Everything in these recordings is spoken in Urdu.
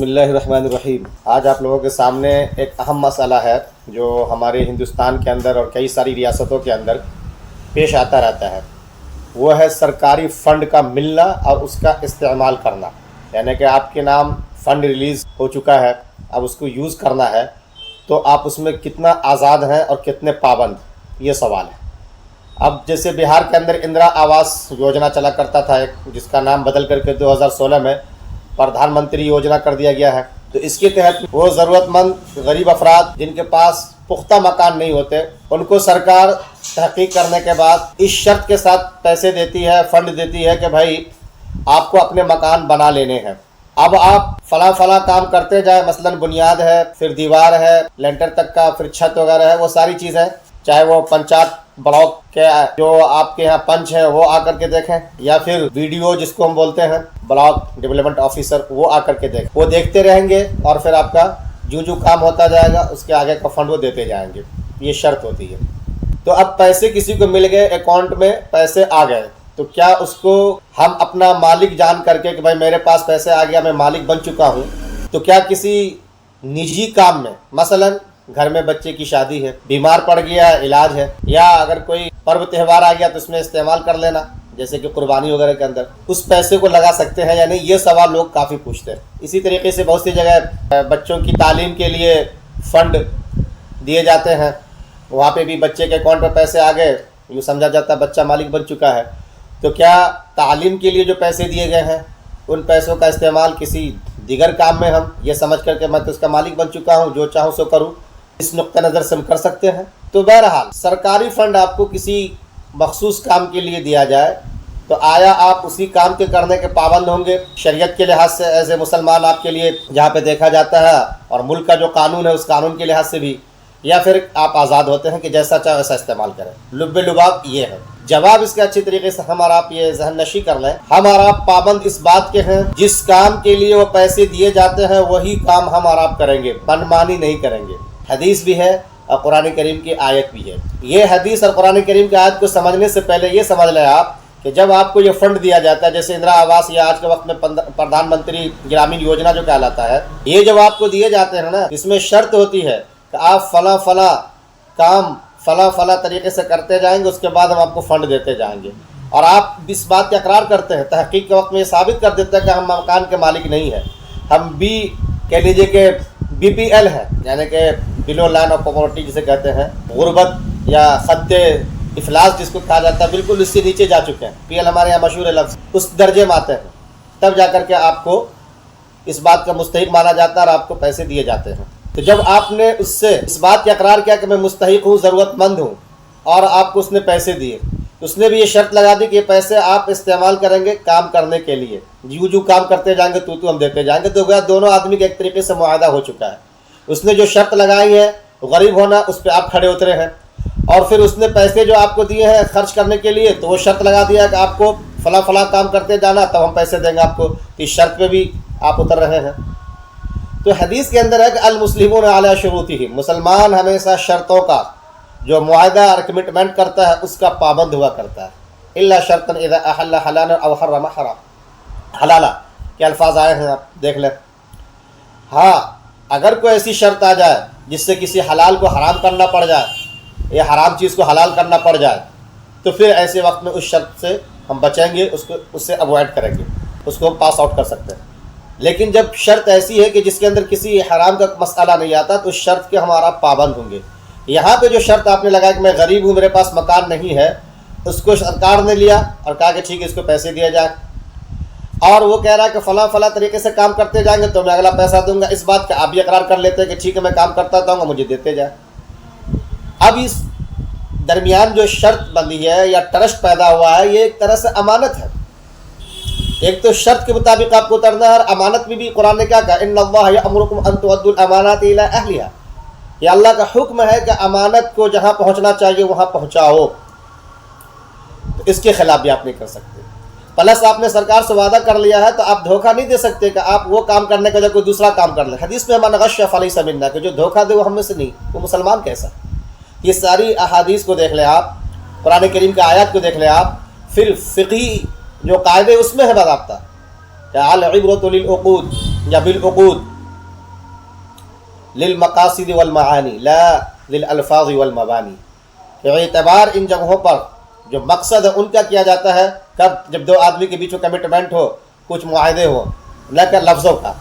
بسم اللہ الرحمن الرحیم۔ آج آپ لوگوں کے سامنے ایک اہم مسئلہ ہے جو ہمارے ہندوستان کے اندر اور کئی ساری ریاستوں کے اندر پیش آتا رہتا ہے۔ وہ ہے سرکاری فنڈ کا ملنا اور اس کا استعمال کرنا، یعنی کہ آپ کے نام فنڈ ریلیز ہو چکا ہے، اب اس کو یوز کرنا ہے تو آپ اس میں کتنا آزاد ہیں اور کتنے پابند، یہ سوال ہے۔ اب جیسے بہار کے اندر اندرا آواس یوجنا چلا کرتا تھا ایک، جس کا نام بدل کر کے 2016 میں پردھان منتری یوجنا کر دیا گیا ہے، تو اس کے تحت وہ ضرورت مند غریب افراد جن کے پاس پختہ مکان نہیں ہوتے، ان کو سرکار تحقیق کرنے کے بعد اس شرط کے ساتھ پیسے دیتی ہے، فنڈ دیتی ہے کہ بھائی آپ کو اپنے مکان بنا لینے ہیں۔ اب آپ فلاں کام کرتے جائیں، مثلا بنیاد ہے، پھر دیوار ہے، لینٹر تک کا، پھر چھت وغیرہ ہے، وہ ساری چیزیں چاہے وہ پنچایت بلاک کے جو آپ کے یہاں پنچ ہے وہ آ کر کے دیکھیں، یا پھر BDO جس کو ہم بولتے ہیں بلاک ڈیولپمنٹ آفیسر، وہ آ کر کے دیکھیں، وہ دیکھتے رہیں گے اور پھر آپ کا جو کام ہوتا جائے گا اس کے آگے کا فنڈ وہ دیتے جائیں گے، یہ شرط ہوتی ہے۔ تو اب پیسے کسی کو مل گئے، اکاؤنٹ میں پیسے آ گئے، تو کیا اس کو ہم اپنا مالک جان کر کے کہ بھائی میرے پاس پیسے آ گیا، میں مالک بن چکا ہوں، تو کیا کسی نجی کام میں، مثلا گھر میں بچے کی شادی ہے، بیمار پڑ گیا، علاج ہے، یا اگر کوئی پرو تہوار آ گیا تو اس میں استعمال کر لینا، جیسے کہ قربانی وغیرہ کے اندر، اس پیسے کو لگا سکتے ہیں یا نہیں، یہ سوال لوگ کافی پوچھتے ہیں۔ اسی طریقے سے بہت سی جگہ بچوں کی تعلیم کے لیے فنڈ دیے جاتے ہیں، وہاں پہ بھی بچے کے اکاؤنٹ میں پیسے آ گئے، یوں سمجھا جاتا ہے بچہ مالک بن چکا ہے۔ تو کیا تعلیم کے لیے جو پیسے دیے گئے ہیں ان پیسوں کا استعمال کسی دیگر کام میں ہم یہ سمجھ کر کے میں تو اس کا مالک بن چکا ہوں، جو چاہوں سو کروں، اس نقطہ نظر سے ہم کر سکتے ہیں؟ تو بہرحال سرکاری فنڈ آپ کو کسی مخصوص کام کے لیے دیا جائے تو آیا آپ اسی کام کے کرنے کے پابند ہوں گے شریعت کے لحاظ سے، ایز اے مسلمان آپ کے لیے جہاں پہ دیکھا جاتا ہے، اور ملک کا جو قانون ہے اس قانون کے لحاظ سے بھی، یا پھر آپ آزاد ہوتے ہیں کہ جیسا چاہے ویسا استعمال کریں؟ لب لباب یہ ہے جواب اس کے اچھی طریقے سے ہم اور آپ یہ ذہن نشی کر لیں، ہم اور آپ پابند اس بات کے ہیں جس کام کے لیے وہ پیسے دیے جاتے ہیں وہی کام ہم اور آپ کریں گے، منمانی نہیں کریں گے۔ حدیث بھی ہے اور قرآن کریم کی آیت بھی ہے۔ یہ حدیث اور قرآن کریم کی آیت کو سمجھنے سے پہلے یہ سمجھ لیں آپ کہ جب آپ کو یہ فنڈ دیا جاتا ہے، جیسے اندرا آواس یا آج کے وقت میں پردھان منتری گرامین یوجنا جو کہلاتا ہے، یہ جب آپ کو دیے جاتے ہیں نا، اس میں شرط ہوتی ہے کہ آپ فلاں کام فلاں طریقے سے کرتے جائیں گے، اس کے بعد ہم آپ کو فنڈ دیتے جائیں گے، اور آپ اس بات کا اقرار کرتے ہیں، تحقیق کے وقت میں یہ ثابت کر دیتے ہیں کہ ہم مکان کے مالک نہیں ہیں، ہم بھی کہہ لیجیے کہ BPL ہے، یعنی کہ بلو لائن آف پاورٹی جسے کہتے ہیں، غربت یا خط افلاس جس کو کہا جاتا ہے، بالکل اس سے نیچے جا چکے ہیں، PL ہمارے یہاں مشہور لفظ، اس درجے میں آتے ہیں، تب جا کر کے آپ کو اس بات کا مستحق مانا جاتا ہے اور آپ کو پیسے دیے جاتے ہیں۔ تو جب آپ نے اس سے اس بات کا اقرار کیا کہ میں مستحق ہوں، ضرورت مند ہوں، اور آپ کو اس نے پیسے دیے، اس نے بھی یہ شرط لگا دی کہ یہ پیسے آپ استعمال کریں گے کام کرنے کے لیے، جو کام کرتے جائیں گے تو ہم دیتے جائیں گے، تو گویا دونوں آدمی کا ایک طریقے سے معاہدہ ہو چکا ہے۔ اس نے جو شرط لگائی ہے غریب ہونا، اس پہ آپ کھڑے اترے ہیں، اور پھر اس نے پیسے جو آپ کو دیے ہیں خرچ کرنے کے لیے، تو وہ شرط لگا دیا کہ آپ کو فلاں کام کرتے جانا تب ہم پیسے دیں گے آپ کو، اس شرط پہ بھی آپ اتر رہے ہیں۔ تو حدیث کے اندر ہے کہ المسلمون علی شروطہم، مسلمان ہمیشہ شرطوں کا جو معاہدہ اور کمٹمنٹ کرتا ہے اس کا پابند ہوا کرتا ہے، الا شرطا اذا احل حلالا او حرم حلالا، کے الفاظ آئے ہیں آپ دیکھ لیں۔ ہاں اگر کوئی ایسی شرط آ جائے جس سے کسی حلال کو حرام کرنا پڑ جائے یا حرام چیز کو حلال کرنا پڑ جائے، تو پھر ایسے وقت میں اس شرط سے ہم بچیں گے، اس سے اوائڈ کریں گے، اس کو ہم پاس آؤٹ کر سکتے ہیں۔ لیکن جب شرط ایسی ہے کہ جس کے اندر کسی حرام کا مسئلہ نہیں آتا تو اس شرط کے ہمارا پابند ہوں گے۔ یہاں پہ جو شرط آپ نے لگایا کہ میں غریب ہوں، میرے پاس مکان نہیں ہے، اس کو سرکار نے لیا اور کہا کہ ٹھیک ہے اس کو پیسے دیا جائے، اور وہ کہہ رہا ہے کہ فلاں طریقے سے کام کرتے جائیں گے تو میں اگلا پیسہ دوں گا، اس بات کا آپ بھی اقرار کر لیتے ہیں کہ ٹھیک ہے میں کام کرتا جاؤں گا، مجھے دیتے جائے۔ اب اس درمیان جو شرط بندی ہے یا ٹرسٹ پیدا ہوا ہے، یہ ایک طرح سے امانت ہے۔ ایک تو شرط کے مطابق آپ کو اترنا ہے، اور امانت میں بھی قرآن نے کیا کہا، ان اللہ یأمرکم ان تؤدوا الامانات الی اہلھا، یہ اللہ کا حکم ہے کہ امانت کو جہاں پہنچنا چاہیے وہاں پہنچاؤ، تو اس کے خلاف بھی آپ نہیں کر سکتے۔ پلس آپ نے سرکار سے وعدہ کر لیا ہے تو آپ دھوکہ نہیں دے سکتے کہ آپ وہ کام کرنے کے بجائے کوئی دوسرا کام کر لیں۔ حدیث میں من غش فلیس منا، کہ جو دھوکہ دے وہ ہم میں سے نہیں، وہ مسلمان کیسا؟ یہ ساری احادیث کو دیکھ لیں آپ، قرآن کریم کی آیات کو دیکھ لیں آپ، پھر فقہی جو قاعدے اس میں ہے باضابطہ کہ العبرۃ للعقود یا بالعقود، للمقاصد والمعانی لا للالفاظ والمبانی، کہ اعتبار ان جگہوں پر جو مقصد ہے ان کا کیا جاتا ہے کب؟ جب دو آدمی کے بیچ میں کمٹمنٹ ہو، کچھ معاہدے ہو، نہ کہ لفظوں کا۔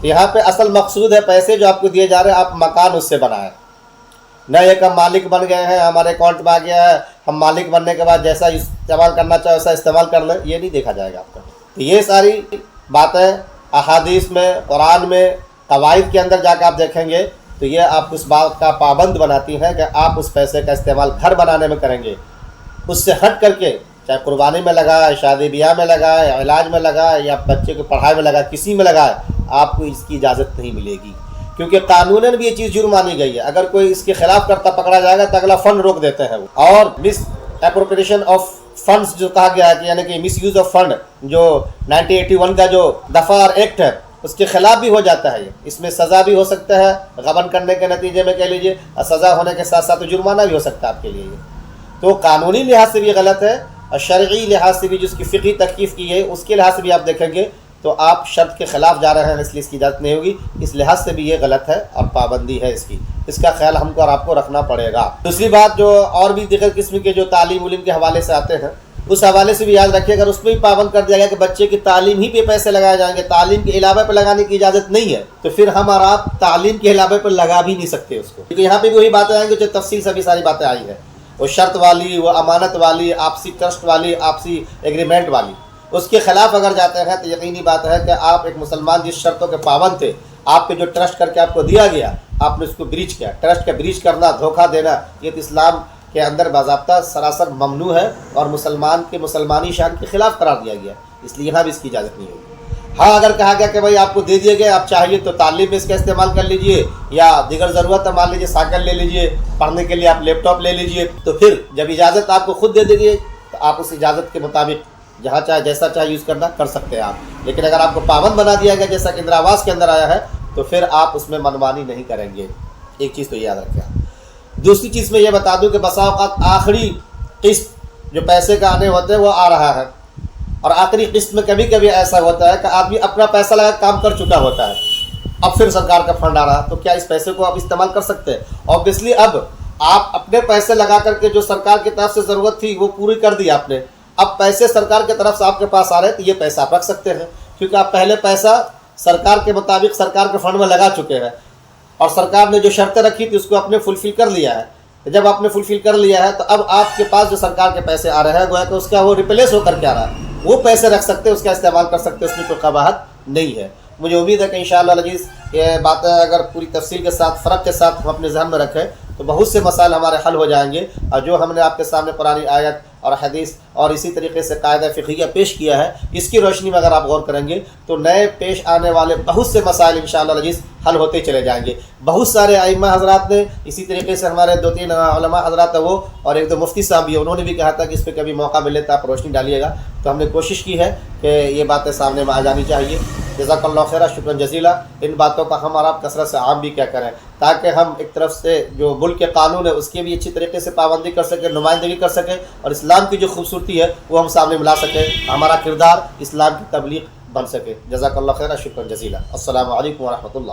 یہاں پہ اصل مقصود ہے پیسے جو آپ کو دیے جا رہے ہیں آپ مکان اس سے بنائیں، نہ یہ کہ ہم مالک بن گئے ہیں، ہمارے اکاؤنٹ میں آ گیا ہے، ہم مالک بننے کے بعد جیسا استعمال کرنا چاہے ویسا استعمال کر لیں، یہ نہیں دیکھا جائے گا آپ کا۔ تو یہ ساری باتیں احادیث میں، قرآن میں، قواعد کے اندر جا کے آپ دیکھیں گے تو یہ آپ اس بات کا پابند بناتی ہیں کہ آپ اس پیسے کا استعمال گھر بنانے میں کریں گے، اس سے ہٹ کر کے چاہے قربانی میں لگائے، شادی بیاہ میں لگائے، علاج میں لگائے، یا بچے کی پڑھائی میں لگائے، کسی میں لگائے، آپ کو اس کی اجازت نہیں ملے گی، کیونکہ قانوناً بھی یہ چیز جرم مانی گئی ہے۔ اگر کوئی اس کے خلاف کرتا پکڑا جائے گا تو اگلا فنڈ روک دیتے ہیں وہ۔ اور مس اپروپریشن آف فنڈز جو کہا گیا ہے کہ یعنی کہ مس یوز آف فنڈ، جو 1981 کا جو دفعہ اور ایکٹ ہے اس کے خلاف بھی ہو جاتا ہے، اس میں سزا بھی ہو سکتا ہے، غبن کرنے کے نتیجے میں کہہ لیجیے، اور سزا ہونے کے ساتھ ساتھ جرمانہ بھی ہو سکتا ہے آپ کے لیے۔ تو قانونی لحاظ سے بھی غلط ہے، اور شرعی لحاظ سے بھی جس کی فقہی تکیف کی ہے اس کے لحاظ سے بھی آپ دیکھیں گے تو آپ شرط کے خلاف جا رہے ہیں، اس لیے اس کی اجازت نہیں ہوگی، اس لحاظ سے بھی یہ غلط ہے اور پابندی ہے اس کی، اس کا خیال ہم کو اور آپ کو رکھنا پڑے گا۔ دوسری بات جو اور بھی دیگر قسم کے جو تعلیم علم کے حوالے سے آتے ہیں اس حوالے سے بھی یاد رکھیے، اگر اس میں بھی پابند کر دیا گیا کہ بچے کی تعلیم ہی پہ پیسے لگائے جائیں گے، تعلیم کے علاوہ پہ لگانے کی اجازت نہیں ہے، تو پھر ہم اور آپ تعلیم کے علاوہ پہ لگا بھی نہیں سکتے اس کو، کیونکہ یہاں پہ بھی وہی باتیں آئیں گی جو تفصیل سے بھی ساری باتیں آئی ہیں، وہ شرط والی، وہ امانت والی، آپسی ٹرسٹ والی، آپسی ایگریمنٹ والی، اس کے خلاف اگر جاتے ہیں تو یقینی بات ہے کہ آپ ایک مسلمان جس شرطوں کے پابند تھے، آپ پہ جو ٹرسٹ کر کے آپ کو دیا گیا آپ نے اس کو بریچ کیا۔ ٹرسٹ کا بریچ کرنا، دھوکہ دینا، یہ تو اسلام کے اندر باضابطہ سراسر ممنوع ہے اور مسلمان کے مسلمانی شان کے خلاف قرار دیا گیا، اس لیے یہاں بھی اس کی اجازت نہیں ہوگی۔ ہاں اگر کہا گیا کہ بھائی آپ کو دے دیے گئے، آپ چاہیے تو تعلیم میں اس کا استعمال کر لیجئے، یا دیگر ضرورت ہے، مان لیجیے سائیکل لے لیجئے، پڑھنے کے لیے آپ لیپ ٹاپ لے لیجئے، تو پھر جب اجازت آپ کو خود دے دے گی تو آپ اس اجازت کے مطابق جہاں چاہے جیسا چاہے یوز کرنا کر سکتے ہیں آپ، لیکن اگر آپ کو پابند بنا دیا گیا جیسا کہ اندرا آواس کے اندر آیا ہے تو پھر آپ اس میں منمانی نہیں کریں گے۔ ایک چیز تو یاد رکھیں۔ دوسری چیز میں یہ بتا دوں کہ بسا اوقات آخری قسط جو پیسے کا آنے ہوتے ہیں وہ آ رہا ہے، اور آخری قسط میں کبھی کبھی ایسا ہوتا ہے کہ آدمی اپنا پیسہ لگا کام کر چکا ہوتا ہے، اب پھر سرکار کا فنڈ آ رہا ہے، تو کیا اس پیسے کو آپ استعمال کر سکتے ہیں؟ اوبیسلی اب آپ اپنے پیسے لگا کر کے جو سرکار کی طرف سے ضرورت تھی وہ پوری کر دی آپ نے، اب پیسے سرکار کی طرف سے آپ کے پاس آ رہے ہیں تو یہ پیسہ آپ رکھ سکتے ہیں، کیونکہ آپ پہلے پیسہ سرکار کے مطابق سرکار کے فنڈ میں لگا چکے ہیں، اور سرکار نے جو شرطیں رکھی تھی اس کو آپ نے فلفل کر لیا ہے۔ جب آپ نے فلفل کر لیا ہے تو اب آپ کے پاس جو سرکار کے پیسے آ رہے ہیں گویا کہ اس کا وہ ریپلیس ہو کر کے آ رہا ہے، وہ پیسے رکھ سکتے، اس کا استعمال کر سکتے، اس میں کوئی قباحت نہیں ہے۔ مجھے امید ہے کہ انشاءاللہ العزیز یہ باتیں اگر پوری تفصیل کے ساتھ، فرق کے ساتھ ہم اپنے ذہن میں رکھیں تو بہت سے مسائل ہمارے حل ہو جائیں گے، اور جو ہم نے آپ کے سامنے قرآن آیت اور حدیث اور اسی طریقے سے قاعدہ فقہیہ پیش کیا ہے، اس کی روشنی میں اگر آپ غور کریں گے تو نئے پیش آنے والے بہت سے مسائل انشاءاللہ العزیز حل ہوتے چلے جائیں گے۔ بہت سارے ائمہ حضرات نے، اسی طریقے سے ہمارے 2-3 علماء حضرات ہیں وہ، اور ایک دو مفتی صاحب بھی، انہوں نے بھی کہا تھا کہ اس پہ کبھی موقع ملے تو آپ روشنی ڈالیے گا، تو ہم نے کوشش کی ہے کہ یہ باتیں سامنے میں آ جانی چاہیے۔ جزاک اللہ خیرہ، شکرا جزیلا۔ ان باتوں کا ہم اور آپ کثرت سے عام بھی کیا کریں تاکہ ہم ایک طرف سے جو ملک کے قانون ہے اس کی بھی اچھی طریقے سے پابندی کر سکیں، نمائندگی کر سکیں، اور اسلام کی جو خوبصورتی ہے وہ ہم سامنے ملا سکیں، ہمارا کردار اسلام کی تبلیغ بن سکے۔ جزاک اللہ خیرہ، شکرا جزیلا۔ السلام علیکم ورحمۃ اللہ۔